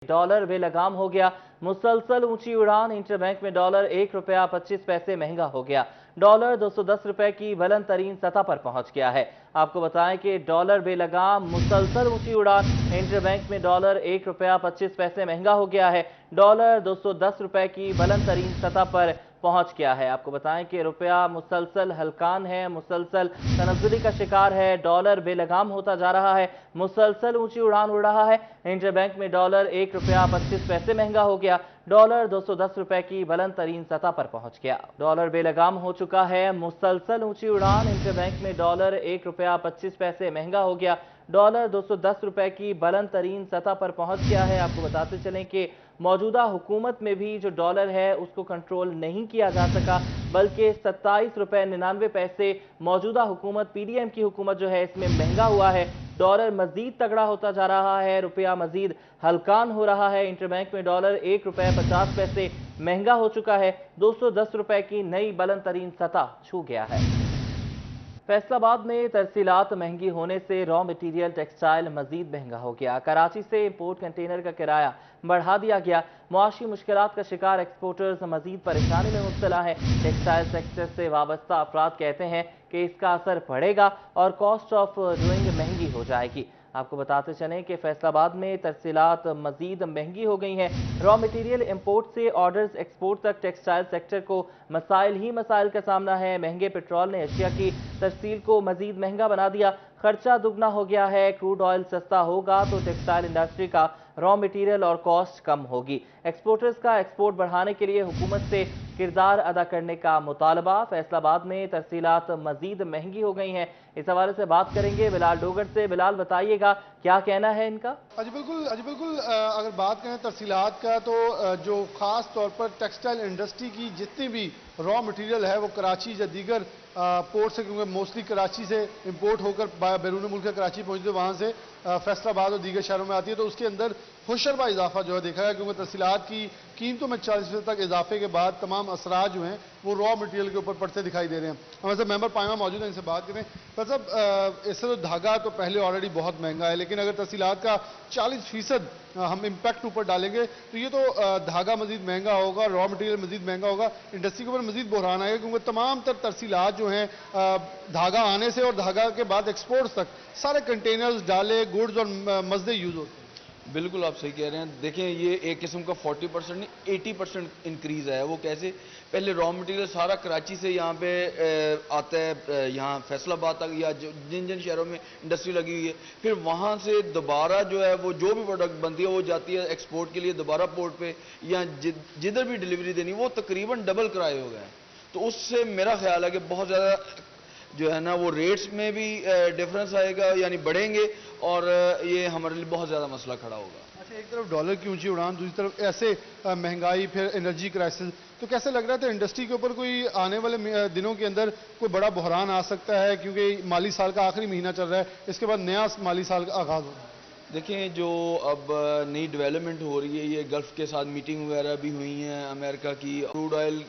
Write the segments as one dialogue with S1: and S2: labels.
S1: Dollar बेलगाम हो गया। मुसलसल ऊंची उड़ान। इंटरबैंक में डॉलर 1 रुपया 25 पैसे महंगा हो गया। डॉलर 210 रुपए की बुलंद तरीन सतह पर पहुंच गया है। आपको बताएं कि डॉलर बेलगाम मुसलसल ऊंची उड़ान। इंटरबैंक में डॉलर 1 रुपया 25 पैसे महंगा हो गया है। डॉलर 210 रुपए की बुलंद तरीन सतह पर पहुंच गया है। आपको बताएं कि रुपया मुसलसल हलकान है, मुसलसल तनज़्ज़ुली का शिकार है। डॉलर बेलगाम होता जा रहा है, मुसलसल ऊंची उड़ान उड़ रहा है। इंटरबैंक में डॉलर 1 रुपया 25 पैसे महंगा हो गया। डॉलर 210 रुपए की बुलंद तरीन सतह पर पहुंच गया। डॉलर बेलगाम हो चुका है, मुसलसल ऊंची उड़ान। इंटरबैंक में डॉलर 1 रुपया 25 पैसे महंगा हो गया। डॉलर 210 रुपए की बुलंद तरीन सतह पर पहुंच गया है। आपको बताते चलें कि मौजूदा हुकूमत में भी जो डॉलर है उसको कंट्रोल नहीं किया जा सका, बल्कि 27 रुपए 99 पैसे मौजूदा हुकूमत पीडीएम की हुकूमत जो है इसमें महंगा हुआ है। डॉलर मजीद तगड़ा होता जा रहा है, रुपया मजीद हलकान हो रहा है। इंटरबैंक में डॉलर 1 रुपये 50 पैसे महंगा हो चुका है। 210 रुपए की नई बुलंद तरीन सतह छू गया है। फैसलाबाद में तरसीलात महंगी होने से रॉ मटीरियल टेक्सटाइल मजीद महंगा हो गया। कराची से इंपोर्ट कंटेनर का किराया बढ़ा दिया गया। मुआशी मुश्किलात का शिकार एक्सपोर्टर्स मजीद परेशानी में मुब्तला है। टेक्सटाइल सेक्टर से वाबस्ता अफराद कहते हैं कि इसका असर पड़ेगा और कॉस्ट ऑफ डूइंग महंगी हो जाएगी। आपको बताते चलें कि फैसलाबाद में तरसीलात मजीद महंगी हो गई हैं। रॉ मटीरियल इंपोर्ट से ऑर्डर्स एक्सपोर्ट तक टेक्सटाइल सेक्टर को मसाइल ही मसाइल का सामना है। महंगे पेट्रोल ने अशिया की तरसील को मजीद महंगा बना दिया। खर्चा दुगना हो गया है। क्रूड ऑयल सस्ता होगा तो टेक्सटाइल इंडस्ट्री का रॉ मटीरियल और कॉस्ट कम होगी। एक्सपोर्टर्स का एक्सपोर्ट बढ़ाने के लिए हुकूमत से किरदार अदा करने का मुतालबा। फैसलाबाद में तरसीलात मजीद महंगी हो गई हैं। इस हवाले से बात करेंगे बिलाल डोगर से। बिलाल, बताइएगा क्या कहना है इनका?
S2: जी बिल्कुल अगर बात करें तरसीलात का तो जो ख़ास तौर पर टेक्सटाइल इंडस्ट्री की जितनी भी रॉ मटेरियल है वो कराची या दीगर पोर्ट से, क्योंकि मोस्टली कराची से इंपोर्ट होकर बैरून मुल्क कराची पहुँचती है, वहाँ से फैसलाबाद और दीगर शहरों में आती है, तो उसके अंदर हुशरबा इजाफा जो है देखा गया, क्योंकि तरसीलात की कीमतों में 40% तक इजाफे के बाद तमाम असरात जो हैं वो रॉ मटेरियल के ऊपर पड़ते दिखाई दे रहे हैं। हमारे साथ मेंबर पाइमा मौजूद हैं, इनसे बात करें। पर साहब, इससे तो धागा तो पहले ऑलरेडी बहुत महंगा है, लेकिन अगर तरसीलात का 40% हम इम्पैक्ट ऊपर डालेंगे तो ये तो धागा मजीद महंगा होगा, रॉ मटेरियल मजीद महंगा होगा, इंडस्ट्री के ऊपर मजीद बहरान आएगा, क्योंकि तमाम तरसीलात जो हैं धागा आने से और धागा के बाद एक्सपोर्ट्स तक सारे कंटेनर्स, डाले, गुड्स और मजदे यूज होते हैं।
S3: बिल्कुल आप सही कह रहे हैं। देखें, ये एक किस्म का 40% नहीं 80% इंक्रीज है। वो कैसे? पहले रॉ मटेरियल सारा कराची से यहाँ पे आता है, यहाँ फैसलाबाद तक या जिन जिन शहरों में इंडस्ट्री लगी हुई है, फिर वहाँ से दोबारा जो है वो जो भी प्रोडक्ट बनती है वो जाती है एक्सपोर्ट के लिए दोबारा पोर्ट पे, या जिधर भी डिलीवरी देनी वो तकरीबन डबल किराए हो गए हैं। तो उससे मेरा ख्याल है कि बहुत ज़्यादा जो है ना वो रेट्स में भी डिफरेंस आएगा, यानी बढ़ेंगे, और ये हमारे लिए बहुत ज़्यादा मसला खड़ा होगा।
S2: अच्छा, एक तरफ डॉलर की ऊंची उड़ान, दूसरी तरफ ऐसे महंगाई, फिर एनर्जी क्राइसिस, तो कैसे लग रहा था इंडस्ट्री के ऊपर कोई आने वाले दिनों के अंदर कोई बड़ा बहरान आ सकता है, क्योंकि माली साल का आखिरी महीना चल रहा है, इसके बाद नया माली साल का आगाज हो रहा है?
S3: देखें, जो अब नई डेवलपमेंट हो रही है, ये गल्फ के साथ मीटिंग वगैरह भी हुई हैं अमेरिका की। क्रूड ऑयल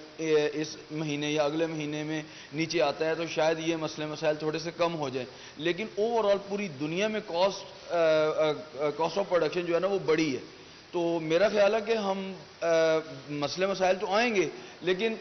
S3: इस महीने या अगले महीने में नीचे आता है तो शायद ये मसले मसाइल थोड़े से कम हो जाए, लेकिन ओवरऑल पूरी दुनिया में कॉस्ट ऑफ प्रोडक्शन जो है ना वो बढ़ी है। तो मेरा ख्याल है कि हम मसले मसाइल तो आएंगे, लेकिन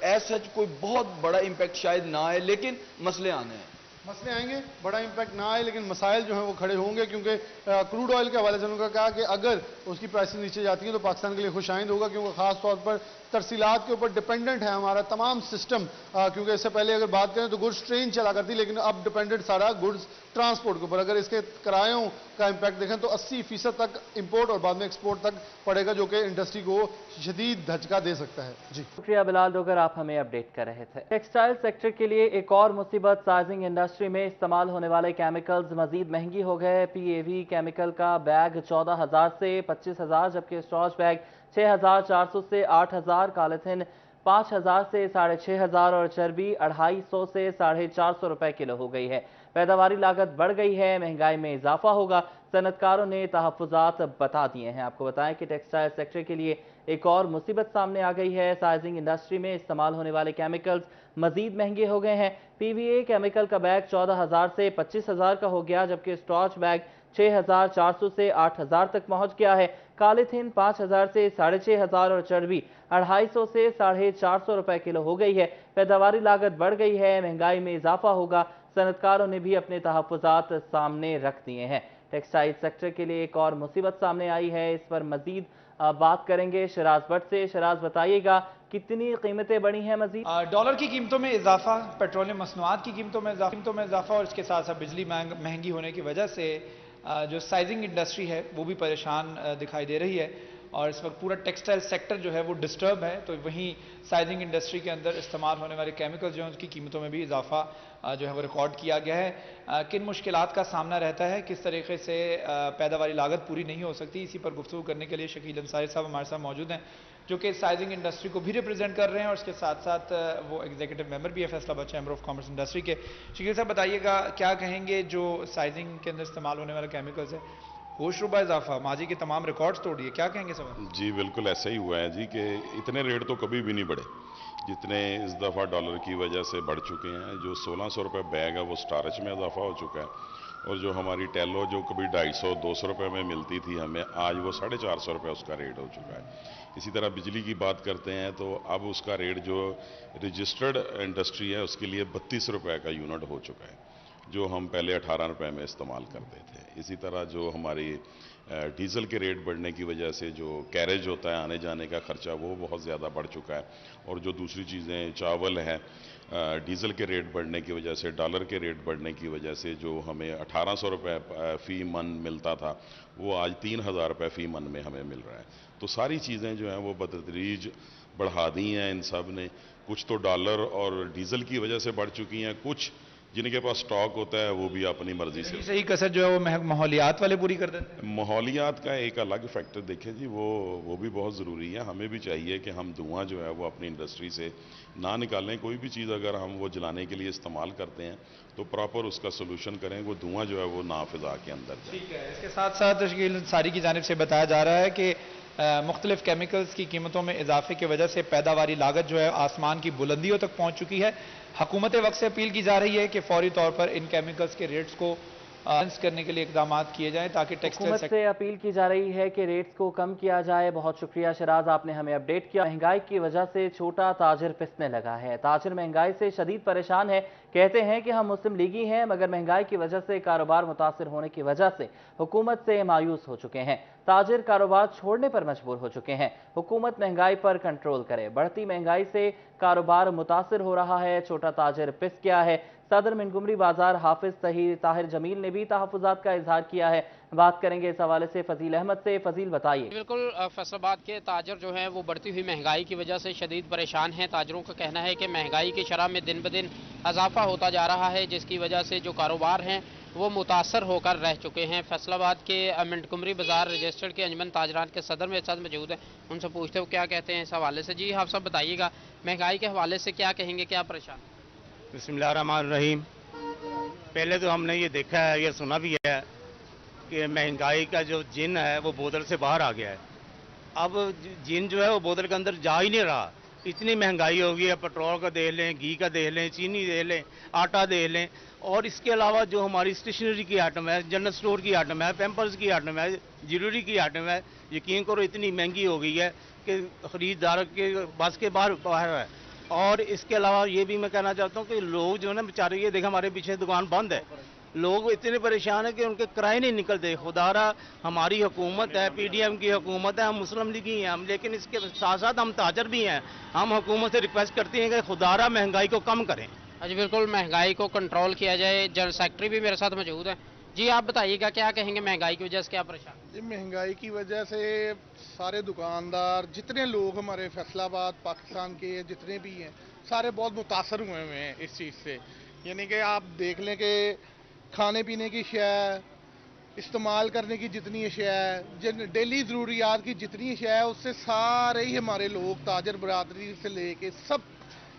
S3: एज सच कोई बहुत बड़ा इम्पैक्ट शायद ना आए, लेकिन मसले आने हैं।
S2: मसले आएंगे, बड़ा इंपैक्ट ना आए, लेकिन मसाइल जो हैं वो खड़े होंगे, क्योंकि क्रूड ऑयल के हवाले से उन्होंने कहा कि अगर उसकी प्राइसेस नीचे जाती हैं तो पाकिस्तान के लिए खुशाइंद होगा, क्योंकि खास तौर पर तरसीलात के ऊपर डिपेंडेंट है हमारा तमाम सिस्टम, क्योंकि इससे पहले अगर बात करें तो गुड्स ट्रेन चला करती, लेकिन अब डिपेंडेंट सारा गुड्स ट्रांसपोर्ट के ऊपर। अगर इसके किरायों का इम्पैक्ट देखें तो 80% तक इंपोर्ट और बाद में एक्सपोर्ट तक पड़ेगा, जो कि इंडस्ट्री को शदीद धचका दे सकता है। जी
S1: शुक्रिया बिलाल डोगर, आप हमें अपडेट कर रहे थे। टेक्सटाइल सेक्टर के लिए एक और मुसीबत, साइजिंग इंडस्ट्री में इस्तेमाल होने वाले केमिकल्स मजीद महंगी हो गए। PAV केमिकल का बैग 14,000 से 25,000, जबकि स्टॉच बैग 6,400 से 8,000, कालेथिन 5,000 से 6,500 और चर्बी 250 से 450 रुपए किलो हो गई है। पैदावारी लागत बढ़ गई है, महंगाई में इजाफा होगा, सनतकारों ने तहफ़्फ़ुज़ात बता दिए हैं। आपको बताएं कि टेक्सटाइल सेक्टर के लिए एक और मुसीबत सामने आ गई है। साइजिंग इंडस्ट्री में इस्तेमाल होने वाले केमिकल्स मजीद महंगे हो गए हैं। PVA केमिकल का बैग 14,000 से 25,000 का हो गया, जबकि स्टॉच बैग 6,400 से 8,000 तक पहुंच गया है। कालीथिन 5,000 से 6,500 और चर्बी 250 से 450 रुपए किलो हो गई है। पैदावारी लागत बढ़ गई है, महंगाई में इजाफा होगा। सनतकारों ने भी अपने तहफ्फुज़ात सामने रख दिए हैं। टेक्सटाइल सेक्टर के लिए एक और मुसीबत सामने आई है, इस पर मजीद बात करेंगे शराज भट्ट से। शराज, बताइएगा कितनी कीमतें बढ़ी हैं मजीद?
S4: डॉलर की कीमतों में इजाफा, पेट्रोलियम मसनूआत की कीमतों में इजाफा और इसके साथ साथ बिजली महंगी होने की वजह से जो साइजिंग इंडस्ट्री है वो भी परेशान दिखाई दे रही है और इस वक्त पूरा टेक्सटाइल सेक्टर जो है वो डिस्टर्ब है। तो वहीं साइजिंग इंडस्ट्री के अंदर इस्तेमाल होने वाले केमिकल्स जो हैं उसकी कीमतों में भी इजाफा जो है वो रिकॉर्ड किया गया है। किन मुश्किलात का सामना रहता है, किस तरीके से पैदावारी लागत पूरी नहीं हो सकती, इसी पर गुफ्तगू करने के लिए शकील अंसारी साहब हमारे साथ मौजूद हैं, जो कि साइजिंग इंडस्ट्री को भी रिप्रेजेंट कर रहे हैं और इसके साथ साथ वो एग्जीक्यूटिव मेंबर भी है Faisalabad chamber of commerce industry के। शकील साहब, बताइएगा क्या कहेंगे जो साइजिंग के अंदर इस्तेमाल होने वाले केमिकल्स है, होशरुबा इजाफा माजी के तमाम रिकॉर्ड्स तोड़ दिए, क्या कहेंगे सवाल?
S5: जी बिल्कुल ऐसा ही हुआ है जी कि इतने रेट तो कभी भी नहीं बढ़े जितने इस दफ़ा डॉलर की वजह से बढ़ चुके हैं। जो 1600 रुपये बैग है वो स्टारच में इजाफा हो चुका है और जो हमारी टेलो जो कभी 250-200 रुपये में मिलती थी हमें, आज वो 450 रुपये उसका रेट हो चुका है। इसी तरह बिजली की बात करते हैं तो अब उसका रेट जो रजिस्टर्ड इंडस्ट्री है उसके लिए 32 रुपये का यूनिट हो चुका है, जो हम पहले 18 रुपये में इस्तेमाल करते थे। इसी तरह जो हमारी डीज़ल के रेट बढ़ने की वजह से जो कैरेज होता है, आने जाने का खर्चा, वो बहुत ज़्यादा बढ़ चुका है। और जो दूसरी चीज़ें चावल है, डीज़ल के रेट बढ़ने की वजह से, डॉलर के रेट बढ़ने की वजह से जो हमें 1800 रुपये फ़ी मन मिलता था वो आज 3000 रुपये फ़ी मन में हमें मिल रहा है। तो सारी चीज़ें जो हैं वो बतदरीज बढ़ा दी हैं इन सब ने। कुछ तो डॉलर और डीज़ल की वजह से बढ़ चुकी हैं, कुछ जिनके पास स्टॉक होता है वो भी अपनी मर्जी से।
S4: सही कसर जो है वो माहौलियात वाले पूरी कर देते हैं।
S5: माहौलियात का एक अलग फैक्टर देखें जी, वो भी बहुत ज़रूरी है। हमें भी चाहिए कि हम धुआं जो है वो अपनी इंडस्ट्री से ना निकालें। कोई भी चीज़ अगर हम वो जलाने के लिए इस्तेमाल करते हैं तो प्रॉपर उसका सोल्यूशन करें, वो धुआं जो है वो ना फिजा के अंदर जाए।
S4: ठीक है, इसके साथ साथ शकील अंसारी की जानिब से बताया जा रहा है कि मुख्तलिफ केमिकल्स की कीमतों में इजाफे की वजह से पैदावारी लागत जो है आसमान की बुलंदियों तक पहुंच चुकी है। हुकूमत वक्त से अपील की जा रही है कि फौरी तौर पर इन केमिकल्स के रेट्स को बैलेंस करने के लिए इकदाम किए जाएं ताकि टेक्सटाइल
S1: हुकूमत से अपील की जा रही है कि रेट्स को कम किया जाए। बहुत शुक्रिया शराज, आपने हमें अपडेट किया। महंगाई की वजह से छोटा ताजिर पिसने लगा है। ताजिर महंगाई से शदीद परेशान है, कहते हैं कि हम मुस्लिम लीगी हैं, मगर महंगाई की वजह से कारोबार मुतासिर होने की वजह से हुकूमत से मायूस हो चुके हैं। ताजिर कारोबार छोड़ने पर मजबूर हो चुके हैं। हुकूमत महंगाई पर कंट्रोल करे। बढ़ती महंगाई से कारोबार मुतासिर हो रहा है, छोटा ताजिर पिस गया है। सदर मिंटगोमरी बाजार हाफिज ताहिर जमील ने भी तहफ्फुज़ात का इजहार किया है। बात करेंगे इस हवाले से फजील अहमद से। फजील, बताइए।
S6: बिल्कुल, फैसलाबाद के ताजर जो हैं वो बढ़ती हुई महंगाई की वजह से शदीद परेशान हैं। ताजरों का कहना है कि महंगाई की शरह में दिन ब दिन इजाफा होता जा रहा है, जिसकी वजह से जो कारोबार हैं वो मुतासर होकर रह चुके हैं। फैसलाबाद के मिंटगोमरी बाजार रजिस्टर्ड के अंजमन ताजरान के सदर में साथ मौजूद हैं, उनसे पूछते हो क्या कहते हैं इस हवाले से। जी, आप सब बताइएगा, महंगाई के हवाले से क्या कहेंगे, क्या परेशान?
S7: बिस्मिल्लाहिर्रहमानिर्रहीम। पहले तो हमने ये देखा है, ये सुना भी है कि महंगाई का जो जिन है वो बोतल से बाहर आ गया है। अब जिन जो है वो बोतल के अंदर जा ही नहीं रहा, इतनी महंगाई हो गई है। पेट्रोल का देख लें, घी का देख लें, चीनी देख लें, आटा देख लें, और इसके अलावा जो हमारी स्टेशनरी की आइटम है, जनरल स्टोर की आइटम है, पैम्पर्स की आइटम है, ज्वेलरी की आइटम है, यकीन करो इतनी महंगी हो गई है कि ख़रीदार के बस के बाहर है। और इसके अलावा ये भी मैं कहना चाहता हूँ कि लोग जो है ना बेचारे, ये देखा हमारे पीछे दुकान बंद है, लोग इतने परेशान हैं कि उनके किराए नहीं निकलते। खुदारा हमारी हुकूमत है, पीडीएम की हुकूमत है, हम मुस्लिम लीगी हैं हम, लेकिन इसके साथ साथ हम ताजर भी हैं। हम हुकूमत से रिक्वेस्ट करते हैं कि खुदारा महंगाई को कम करें।
S6: जी बिल्कुल, महंगाई को कंट्रोल किया जाए। जनरल सेक्रेटरी भी मेरे साथ मौजूद हैं। जी, आप बताइएगा क्या कहेंगे, महंगाई की वजह से क्या परेशान?
S8: जी, महंगाई की वजह से सारे दुकानदार, जितने लोग हमारे फैसलाबाद पाकिस्तान के जितने भी हैं, सारे बहुत मुतासर हुए हैं इस चीज़ से। यानी कि आप देख लें कि खाने पीने की अशिया, इस्तेमाल करने की जितनी अशिया है, डेली ज़रूरियात की जितनी अशिया है, उससे सारे ही हमारे लोग ताजर बरादरी से लेके सब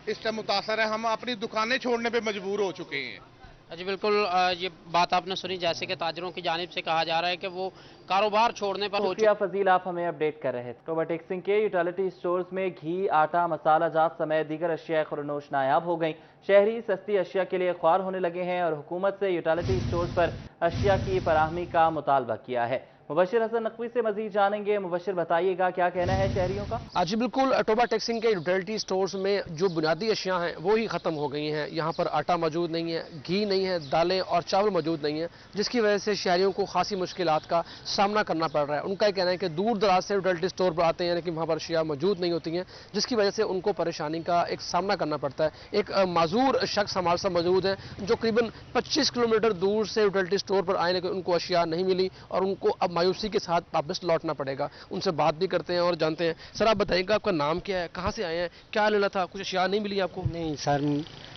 S8: इस टाइम मुतासर है। हम अपनी दुकानें छोड़ने पे मजबूर हो चुके हैं।
S6: जी बिल्कुल, ये बात आपने सुनी, जैसे कि ताजरों की जानिब से कहा जा रहा है कि वो कारोबार छोड़ने पर हो
S1: शुक्रिया फजील, आप हमें अपडेट कर रहे थे। अक्टूबर टेक्सिंग के यूटिलिटी स्टोर्स में घी, आटा, मसाला जात समेत दीगर अशिया खुरनोश नायाब हो गई। शहरी सस्ती अशिया के लिए ख्वार होने लगे हैं और हुकूमत से यूटिलिटी स्टोर्स पर अशिया की फराहमी का मुतालबा किया है। मुबशिर हसन नकवी से मजीद जानेंगे। मुबशिर, बताइएगा क्या कहना है शहरियों का?
S9: जी बिल्कुल, टोबा टेक्सिंग के यूटिलिटी स्टोर्स में जो बुनियादी अशिया हैं वो ही ख़त्म हो गई हैं। यहाँ पर आटा मौजूद नहीं है, घी नहीं है, दालें और चावल मौजूद नहीं है, जिसकी वजह से शहरियों को खासी मुश्किलात का सामना करना पड़ रहा है। उनका कहना है कि दूर दराज से यूटिलिटी स्टोर पर आते हैं, लेकिन वहाँ पर अशिया मौजूद नहीं होती हैं, जिसकी वजह से उनको परेशानी का एक सामना करना पड़ता है। एक माजूर शख्स हमारे साथ मौजूद है जो करीबन 25 किलोमीटर दूर से यूटिलिटी स्टोर पर आए, लेकिन उनको अशिया नहीं मिली और उनको अब मायूसी के साथ वापस लौटना पड़ेगा। उनसे बात भी करते हैं और जानते हैं। सर, आप बताइएगा आपका नाम क्या है, कहाँ से आए हैं, क्या लेना था? कुछ अशिया नहीं मिली आपको?
S10: नहीं सर,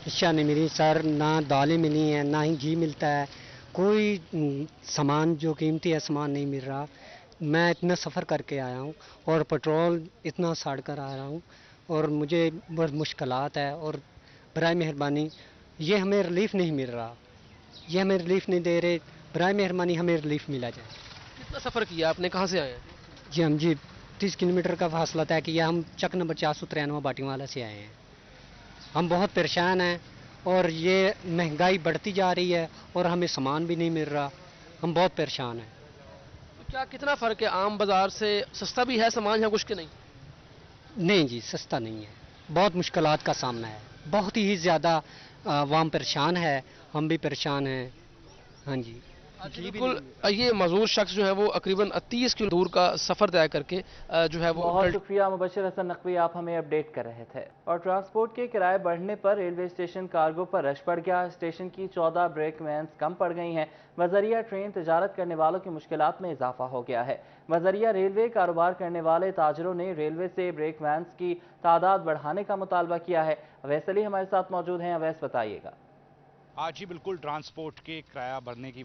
S10: अशिया नहीं मिली सर, ना दालें मिली हैं, ना ही घी मिलता है, कोई सामान जो कीमती है सामान नहीं मिल रहा। मैं इतना सफ़र करके आया हूँ और पेट्रोल इतना साड़ कर आ रहा हूँ और मुझे बहुत मुश्किलात है। और बराए मेहरबानी ये हमें रिलीफ नहीं मिल रहा, ये हमें रिलीफ नहीं दे रहे, बराए मेहरबानी हमें रिलीफ मिला जाए।
S9: कितना सफ़र किया आपने, कहाँ से आए हैं?
S10: जी हम 30 किलोमीटर का फासला तय किया। हम चक नंबर 493 बाटीवाला से आए हैं। हम बहुत परेशान हैं और ये महंगाई बढ़ती जा रही है और हमें सामान भी नहीं मिल रहा, हम बहुत परेशान हैं।
S9: तो क्या कितना फ़र्क है आम बाज़ार से? सस्ता भी है सामान या कुछ के नहीं?
S10: नहीं जी, सस्ता नहीं है, बहुत मुश्किलात का सामना है, बहुत ही ज़्यादा आवाम परेशान है, हम भी परेशान हैं। हाँ जी
S9: बिल्कुल, ये मजदूर शख्स जो है वो तकरीबन 30 किलो दूर का सफ़र तय करके जो है वो।
S1: बहुत शुक्रिया मुबशिर हसन नकवी, आप हमें अपडेट कर रहे थे। और ट्रांसपोर्ट के किराए बढ़ने पर रेलवे स्टेशन कार्गो पर रश बढ़ गया। स्टेशन की 14 ब्रेक वैन्स कम पड़ गई हैं। बजरिया ट्रेन तजारत करने वालों की मुश्किलात में इजाफा हो गया है। बजरिया रेलवे कारोबार करने वाले ताजरों ने रेलवे से ब्रेक वैन्स की तादाद बढ़ाने का मुतालबा किया है। अवैस अली हमारे साथ मौजूद हैं। अवैस, बताइएगा।
S11: आज ही बिल्कुल, ट्रांसपोर्ट के किराया बढ़ने की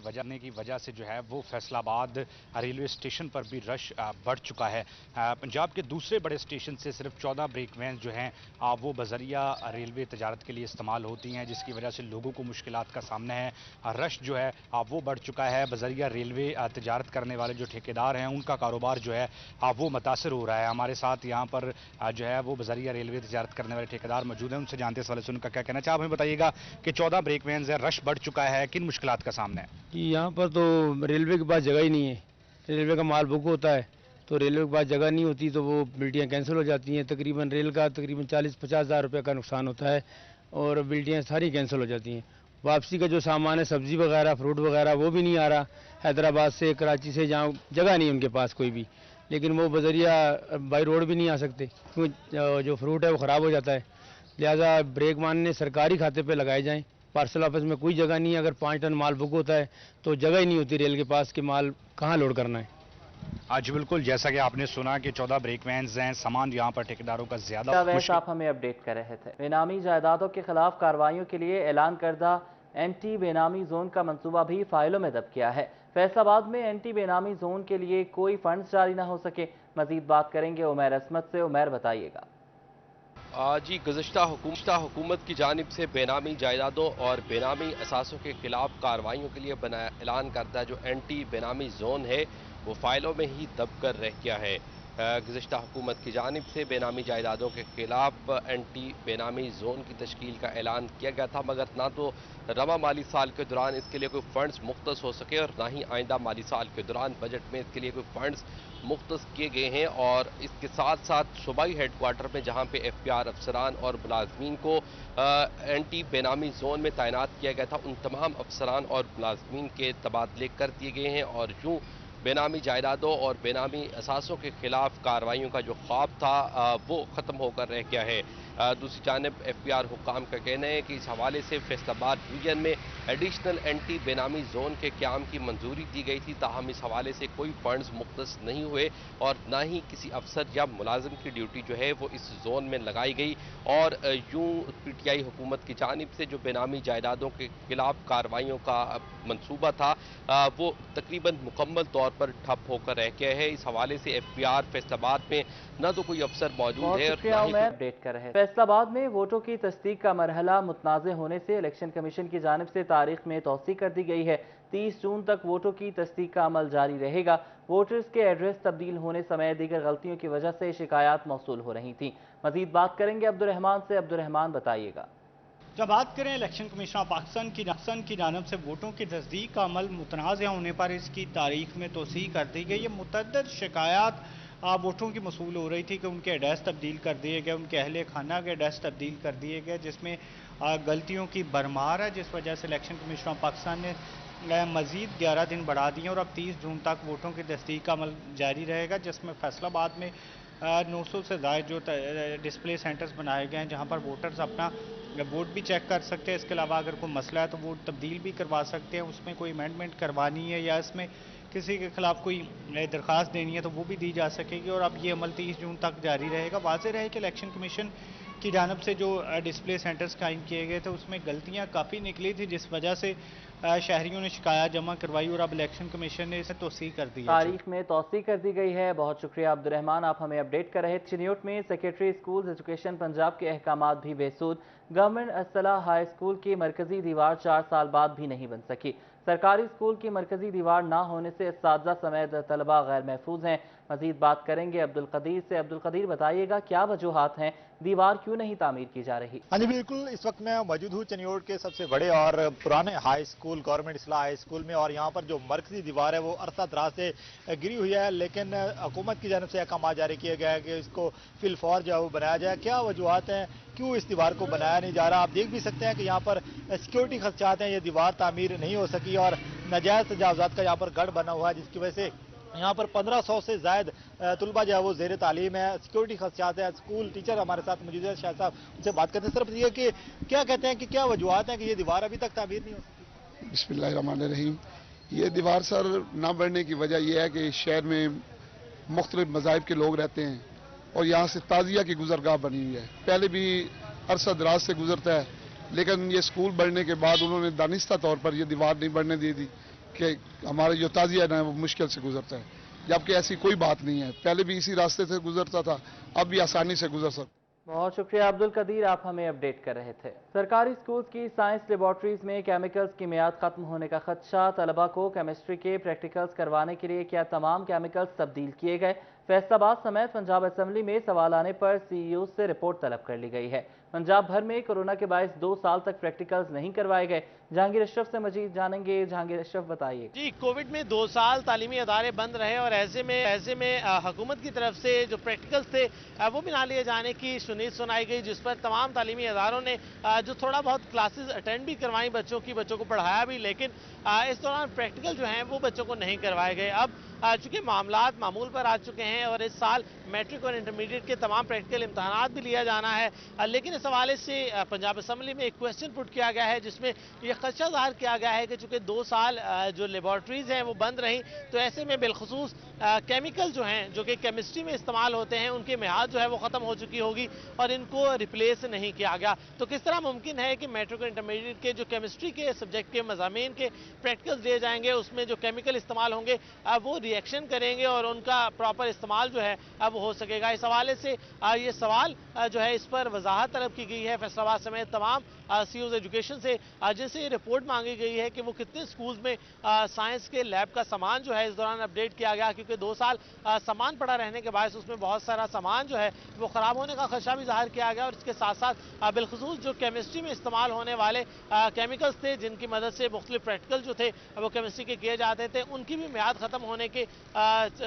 S11: वजह से जो है वो फैसलाबाद रेलवे स्टेशन पर भी रश बढ़ चुका है। पंजाब के दूसरे बड़े स्टेशन से सिर्फ 14 ब्रेक वैन जो हैं वो बजरिया रेलवे तजारत के लिए इस्तेमाल होती हैं, जिसकी वजह से लोगों को मुश्किलात का सामना है। रश जो है वो बढ़ चुका है। बजरिया रेलवे तजारत करने वाले जो ठेकेदार हैं उनका कारोबार जो है वो मुतासर हो रहा है। हमारे साथ यहाँ पर जो है वो बजरिया रेलवे तजारत करने वाले ठेकेदार मौजूद हैं, उनसे जानते इस वाले से उनका क्या कहना है। आप हमें बताइएगा कि 14 ब्रेक वैन रश बढ़ चुका है, किन मुश्किलात का सामना है?
S12: यहाँ पर तो रेलवे के पास जगह ही नहीं है। रेलवे का माल बुक होता है तो रेलवे के पास जगह नहीं होती तो वो बिल्टियाँ कैंसिल हो जाती हैं। तकरीबन रेल का तकरीबन 40-50 हज़ार रुपये का नुकसान होता है और बिल्टियाँ सारी कैंसिल हो जाती हैं। वापसी का जो सामान है, सब्ज़ी वगैरह, फ्रूट वगैरह, वो भी नहीं आ रहा हैदराबाद से, कराची से, जहाँ जगह नहीं उनके पास कोई भी। लेकिन वो बजरिया बाई रोड भी नहीं आ सकते क्योंकि जो फ्रूट है वो ख़राब हो जाता है। लिहाजा ब्रेक मानने सरकारी खाते पर लगाए जाएँ। पार्सल ऑफिस में कोई जगह नहीं है। अगर 5 टन माल बुक होता है तो जगह ही नहीं होती रेल के पास कि माल कहाँ लोड करना है।
S11: आज बिल्कुल, जैसा कि आपने सुना कि 14 ब्रेक वैन्स हैं, सामान यहाँ पर ठेकेदारों का ज्यादा।
S1: वैसे आप हमें अपडेट कर रहे थे। बेनामी जायदादों के खिलाफ कार्रवाइयों के लिए ऐलान करदा एंटी बेनामी जोन का मंसूबा भी फाइलों में दब किया है। फैसलाबाद में एंटी बेनामी जोन के लिए कोई फंड्स जारी न हो सके। मजीद बात करेंगे उमैर असमत से। उमैर, बताइएगा।
S13: जी, गुज़िश्ता हुकूमत की जानिब से बेनामी जायदादों और बेनामी असासों के खिलाफ कार्रवाइयों के लिए ऐलान करता जो एंटी बेनामी जोन है वो फाइलों में ही दब कर रह गया है। गुज़िश्ता हुकूमत की जानिब से बेनामी जायदादों के खिलाफ एंटी बेनामी जोन की तश्कील का ऐलान किया गया था, मगर ना तो रवा माली साल के दौरान इसके लिए कोई फंड्स मुख्तस हो सके और ना ही आइंदा माली साल के दौरान बजट में इसके लिए कोई फंड्स मुख्तस किए गए हैं। और इसके साथ साथ सूबाई हेडक्वार्टर में जहां पे FPR अफसरान और मुलाजमीन को एंटी बेनामी जोन में तैनात किया गया था, उन तमाम अफसरान और मुलाजमीन के तबादले कर दिए गए हैं और यूँ बेनामी जायदादों और बेनामी असासों के खिलाफ कार्रवाइयों का जो ख्वाब था वो ख़त्म होकर रह गया है। दूसरी जानिब FPR हुकाम का कहना है कि इस हवाले से फैसलाबाद रीजन में एडिशनल एंटी बेनामी जोन के क़याम की मंजूरी दी गई थी, ताहम इस हवाले से कोई फंड्स मुख्तस नहीं हुए और ना ही किसी अफसर या मुलाजिम की ड्यूटी जो है वो इस जोन में लगाई गई। और यूँ PTI हुकूमत की जानिब से जो बेनामी जायदादों के खिलाफ कार्रवाइयों का मनसूबा था वो तकरीबन मुकम्मल तौर पर ठप होकर रह गया है। इस हवाले से FPR फैसलाबाद में न तो कोई अफसर मौजूद है और
S1: अपडेट कर रहे हैं। फैसलाबाद में वोटों की तस्दीक का मरहला मुतनाज़ होने से इलेक्शन कमीशन की जानिब से तारीख में तौसी कर दी गई है। 30 जून तक वोटों की तस्दीक का अमल जारी रहेगा। वोटर्स के एड्रेस तब्दील होने समेत दीगर गलतियों की वजह से शिकायत मौसूल हो रही थी। मजीद बात करेंगे अब्दुर्रहमान से। अब्दुर्रहमान, बताइएगा।
S14: जब बात करें इलेक्शन कमीशन ऑफ पाकिस्तान की जानब से वोटों की तस्दीक का अमल मुतनाज़ होने पर इसकी तारीख में तोसी कर दी गई। ये मुतअद्दिद शिकायत वोटरों की मसूल हो रही थी कि उनके एड्रेस तब्दील कर दिए गए, उनके अहले खाना के एड्रेस तब्दील कर दिए गए, जिसमें गलतियों की भरमार है, जिस वजह से इलेक्शन कमीशन ऑफ पाकिस्तान ने मज़ीद 11 दिन बढ़ा दिए और अब 30 जून तक वोटों की तस्दीक का अमल जारी रहेगा, जिसमें फैसलाबाद में 900 से ज़ायद जो डिस्प्ले सेंटर्स बनाए गए हैं जहां पर वोटर्स अपना वोट भी चेक कर सकते हैं। इसके अलावा अगर कोई मसला है तो वोट तब्दील भी करवा सकते हैं, उसमें कोई अमेंडमेंट करवानी है या इसमें किसी के खिलाफ कोई दरख्वास्त देनी है तो वो भी दी जा सकेगी और अब ये अमल 30 जून तक जारी रहेगा। वाज़ेह रहे कि इलेक्शन कमीशन की जानब से जो डिस्प्ले सेंटर्स कायम किए गए थे उसमें गलतियां काफ़ी निकली थी, जिस वजह से शहरियों ने शिकायत जमा करवाई और अब इलेक्शन कमीशन ने इसे तोसी कर दी है।
S1: तारीख में तोसी कर दी गई है। बहुत शुक्रिया अब्दुर्रहमान, आप हमें अपडेट कर रहे थे। चिन्योट में सेक्रेटरी स्कूल्स एजुकेशन पंजाब के अहकामात भी बेसूद। गवर्नमेंट असला हाई स्कूल की मरकजी दीवार 4 साल बाद भी नहीं बन सकी। सरकारी स्कूल की मरकजी दीवार ना होने से असातिज़ा समेत तलबा गैर महफूज हैं। मजीद बात करेंगे अब्दुल कदीर से। अब्दुल कदीर, बताइएगा क्या वजूहात हैं, दीवार क्यों नहीं तामीर की जा रही?
S15: हाँ जी बिल्कुल, इस वक्त मैं मौजूद हूँ चिन्योट के सबसे बड़े और पुराने high school government इसला high school में और यहाँ पर जो मरकजी दीवार है वो अरसा दराज से गिरी हुई है, लेकिन हुकूमत की जानब से अहकाम जारी किए गए हैं कि इसको फिलफौर जो है वो बनाया जाए। क्या वजूहात हैं, क्यों इस दीवार को बनाया नहीं जा रहा? आप देख भी सकते हैं कि यहाँ पर सिक्योरिटी खदशात हैं, ये दीवार तामीर नहीं हो सकी और नाजायज़ तजावुज़ात का यहाँ पर गढ़ बना हुआ है, जिसकी वजह से यहाँ पर 1500 से ज़ायद तलबा जो है वो ज़ेर तालीम है। सिक्योरिटी खदशात है। स्कूल टीचर हमारे साथ मौजूद है, शाह साहब उनसे बात करते हैं। सिर्फ ये कि क्या कहते हैं कि क्या वजूहात हैं कि ये दीवार अभी तक तामीर नहीं हो सकी?
S16: बिस्मिल्लाहिर्रहमानिर्रहीम। ये दीवार सर ना बढ़ने की वजह यह है कि शहर में मुख्तलिफ मज़ाहिब के लोग रहते हैं और यहाँ से ताज़िया की गुजरगाह बनी हुई है। पहले भी अरसा दराज से गुजरता है, लेकिन ये स्कूल बढ़ने के बाद उन्होंने दानिस्ता तौर पर यह दीवार नहीं बढ़ने दी थी कि हमारा जो ताज़िया है वो मुश्किल से गुजरता है, जबकि ऐसी कोई बात नहीं है। पहले भी इसी रास्ते से गुजरता था, अब भी आसानी से गुजर सकता।
S1: बहुत शुक्रिया अब्दुल कदीर, आप हमें अपडेट कर रहे थे। सरकारी स्कूल्स की साइंस लेबॉर्ट्रीज में केमिकल्स की मियाद खत्म होने का खदशा। तलबा को केमिस्ट्री के प्रैक्टिकल्स करवाने के लिए क्या तमाम केमिकल्स तब्दील किए गए? फैसलाबाद समेत पंजाब असेंबली में सवाल आने पर सीईओ से रिपोर्ट तलब कर ली गई है। पंजाब भर में कोरोना के बायस 2 साल तक प्रैक्टिकल्स नहीं करवाए गए। जहांगीर अशरफ से मजीद जानेंगे। जहांगीर अशरफ, बताइए।
S17: जी, कोविड में 2 साल तालीमी अदारे बंद रहे और ऐसे में हुकूमत की तरफ से जो प्रैक्टिकल्स थे वो भी ना लिए जाने की सुनाई गई, जिस पर तमाम तालीमी अदारों ने जो थोड़ा बहुत क्लासेस अटेंड भी करवाई बच्चों को पढ़ाया भी, लेकिन इस दौरान प्रैक्टिकल जो हैं वो बच्चों को नहीं करवाए गए। अब चूंकि मामलात मामूल पर आ चुके हैं और इस साल मैट्रिक और इंटरमीडिएट के तमाम प्रैक्टिकल इम्तहानात भी लिया जाना है, लेकिन इस हवाले से पंजाब असेंबली में एक क्वेश्चन पुट किया गया है जिसमें यह खदशा ज़ाहिर किया गया है कि चूंकि 2 साल जो लेबॉर्ट्रीज हैं वो बंद रही, तो ऐसे में बिलखुसूस केमिकल जो हैं जो कि केमिस्ट्री में इस्तेमाल होते हैं उनकी मियाद जो है वो ख़त्म हो चुकी होगी और इनको रिप्लेस नहीं किया गया। तो किस तरह मुमकिन है कि मैट्रिक और इंटरमीडिएट के जो केमिस्ट्री के सब्जेक्ट के मज़ामीन के प्रैक्टिकल्स दिए जाएंगे, उसमें जो केमिकल इस्तेमाल होंगे वो रिएक्शन करेंगे और उनका प्रॉपर इस्तेमाल जो है अब हो सकेगा। इस हवाले से ये सवाल जो है इस पर वजाहत तलब की गई है फैसलाबाद समेत तमाम सीईओ एजुकेशन से, जिनसे ये रिपोर्ट मांगी गई है कि वो कितने स्कूल्स में साइंस के लैब का सामान जो है इस दौरान अपडेट किया गया, क्योंकि 2 साल सामान पड़ा रहने के बाद उसमें बहुत सारा सामान जो है वो ख़राब होने का खदशा भी जाहिर किया गया और इसके साथ साथ बिलखुसूस जो केमिस्ट्री में इस्तेमाल होने वाले केमिकल्स थे जिनकी मदद से मुख्तलिफ प्रैक्टिकल जो थे वो केमिस्ट्री के किए जाते थे, उनकी भी मियाद ख़त्म होने के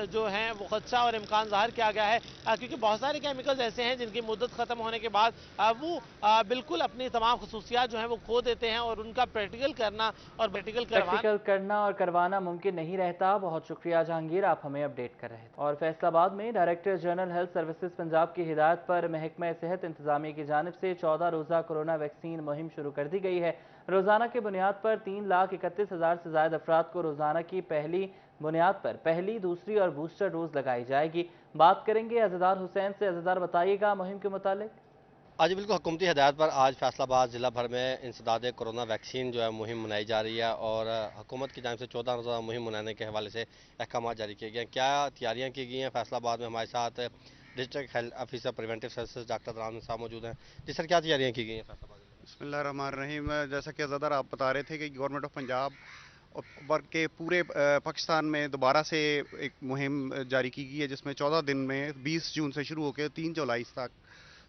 S17: जो हैं वो खदशा और इम्कान जाहिर किया गया है, क्योंकि बहुत सारे केमिकल्स ऐसे हैं जिनकी मुद्दत ख़त्म होने के बाद वो बिल्कुल अपनी तमाम खसूसियात जो हैं वो खो देते हैं और उनका प्रैक्टिकल करना और
S1: करवाना मुमकिन नहीं रहता। बहुत शुक्रिया जहांगीर, आप हमें अपडेट कर रहे थे। और फैसलाबाद में director general health services Punjab की हिदायत पर महकमा सेहत इंतजामिया की जानिब से 14 रोज़ा कोरोना वैक्सीन मुहिम शुरू कर दी गई है। रोज़ाना की बुनियाद पर 3,31,000 से ज़्यादा अफराद को रोज़ाना की पहली बुनियाद पर पहली, दूसरी और बूस्टर डोज लगाई जाएगी। बात करेंगे अज़दार हुसैन से। अज़दार, बताइएगा मुहिम के मुतालिक।
S18: आज बिल्कुल हुकूमती हिदायत पर आज फैसलाबाद ज़िला भर में इंसदाद कोरोना वैक्सीन जो है मुहिम मनाई जा रही है और हुकूमत की जानिब से 14 रोज़ा मुहिम मनाने के हवाले से अहकाम जारी किए गए हैं। क्या तैयारियाँ की गई हैं? फैसलाबाद में हमारे साथ district health officer preventive services doctor Ram साहब मौजूद हैं। जी सर, क्या तैयारियाँ की गई हैं फैसलाबाद में?
S19: बिस्मिल्लाहिर्रहमानिर्रहीम। जैसा कि ज़दर आप बता रहे थे कि गवर्नमेंट ऑफ पंजाब और के पूरे पाकिस्तान में दोबारा से एक मुहिम जारी की गई है, जिसमें 14 दिन में 20 जून से शुरू होकर 3 जुलाई तक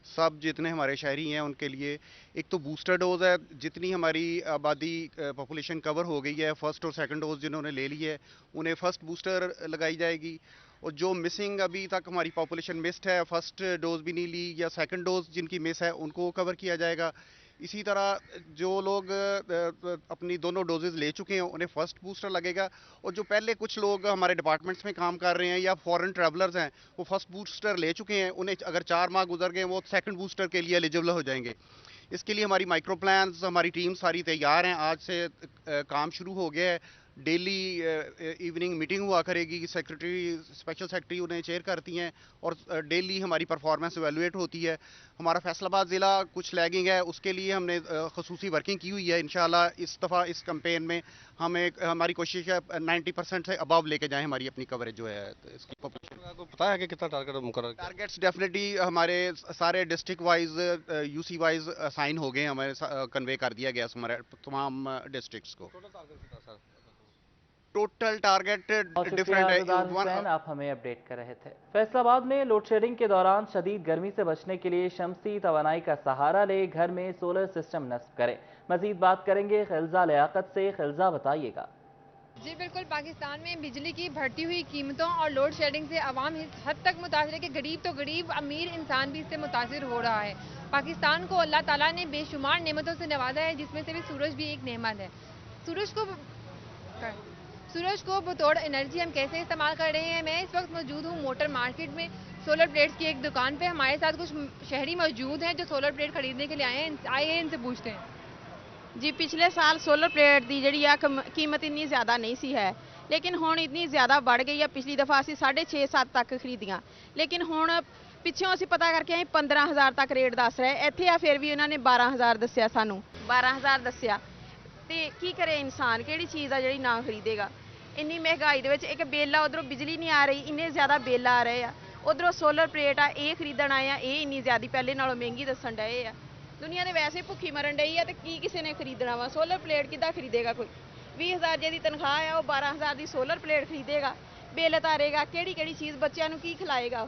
S19: सब जितने हमारे शहरी हैं उनके लिए एक तो बूस्टर डोज है। जितनी हमारी आबादी पॉपुलेशन कवर हो गई है, फर्स्ट और सेकंड डोज जिन्होंने ले ली है उन्हें फर्स्ट बूस्टर लगाई जाएगी। और जो मिसिंग अभी तक हमारी पॉपुलेशन मिस्ड है, फर्स्ट डोज भी नहीं ली या सेकंड डोज जिनकी मिस है, उनको कवर किया जाएगा। इसी तरह जो लोग अपनी दोनों डोजेज ले चुके हैं उन्हें फर्स्ट बूस्टर लगेगा। और जो पहले कुछ लोग हमारे डिपार्टमेंट्स में काम कर रहे हैं या फॉरेन ट्रैवलर्स हैं, वो फर्स्ट बूस्टर ले चुके हैं, उन्हें अगर 4 माह गुजर गए वो सेकंड बूस्टर के लिए एलिजिबल हो जाएंगे। इसके लिए हमारी माइक्रो प्लान्स, हमारी टीम सारी तैयार हैं। आज से काम शुरू हो गया है। डेली इवनिंग मीटिंग हुआ करेगी, सेक्रेटरी स्पेशल सेक्रेटरी उन्हें चेयर करती हैं और डेली हमारी परफॉर्मेंस एवेलुएट होती है। हमारा फैसलाबाद ज़िला कुछ लैगिंग है, उसके लिए हमने खसूसी वर्किंग की हुई है। इंशाल्लाह इस दफ़ा इस कैंपेन में हमारी कोशिश है 90% से अबव लेके जाएं हमारी अपनी कवरेज जो है। तो इसकी
S18: आपको पता है कि कितना टारगेट मुकर्रर?
S19: टारगेट्स डेफिनेटली हमारे सारे district wise UC wise assign हो गए, हमारे कन्वे कर दिया गया हमारे तमाम डिस्ट्रिक्ट्स को। टोटल टारगेट डिफरेंट है।
S1: आप हमें अपडेट कर रहे थे। फैसलाबाद में लोड शेडिंग के दौरान शदीद गर्मी से बचने के लिए शमसी तवानाई का सहारा ले घर में सोलर सिस्टम नस्ब करें। मजीद बात करेंगे खिलजा लियाकत से। खिलजा, बताइएगा।
S20: जी बिल्कुल, पाकिस्तान में बिजली की बढ़ती हुई कीमतों और लोड शेडिंग से अवाम इस हद तक मुतासर है कि गरीब तो गरीब, अमीर इंसान भी इससे मुतासर हो रहा है। पाकिस्तान को अल्लाह ताला ने बेशुमार नेमतों से नवाजा है, जिसमें से भी सूरज भी एक नेमत है। सूरज को बतौर एनर्जी हम कैसे इस्तेमाल कर रहे हैं। मैं इस वक्त मौजूद हूँ मोटर मार्केट में सोलर प्लेट्स की एक दुकान पे। हमारे साथ कुछ शहरी मौजूद हैं जो सोलर प्लेट खरीदने के लिए आए हैं। इनसे पूछते हैं।
S21: जी, पिछले साल सोलर प्लेट की जी कीमत इन्नी ज़्यादा नहीं सी है, लेकिन हुण इतनी ज़्यादा बढ़ गई है। पिछली दफ़ा असी 6.5-7 तक खरीदियाँ, लेकिन हुण पिछों असी पता करके आए 15,000 तक रेट दस रहे। इत्थे आ फिर भी उन्होंने 12,000 दस्या, सानू 12,000 दस्या। तो की करे इंसान, किहड़ी चीज़ आ जिहड़ी ना खरीदेगा। इन्नी महंगाई दे विच एक बिल आ, उधरों बिजली नहीं आ रही, इन्ने ज़्यादा बिल आ रहे आ, उधरों सोलर प्लेट आ ये खरीदण आए आ, ये इन्नी ज़्यादा पहले नालों महंगी दस्सण डए आ। दुनिया ने वैसे भुखी मरन डई है, तो की किसी ने खरीदना वा। सोलर प्लेट किदा खरीदेगा कोई? 20,000 जी तनख्वाह है, वो 12,000 की सोलर प्लेट खरीदेगा, बिल तारेगा, किहड़ी चीज़ बच्चों को की खिलाएगा।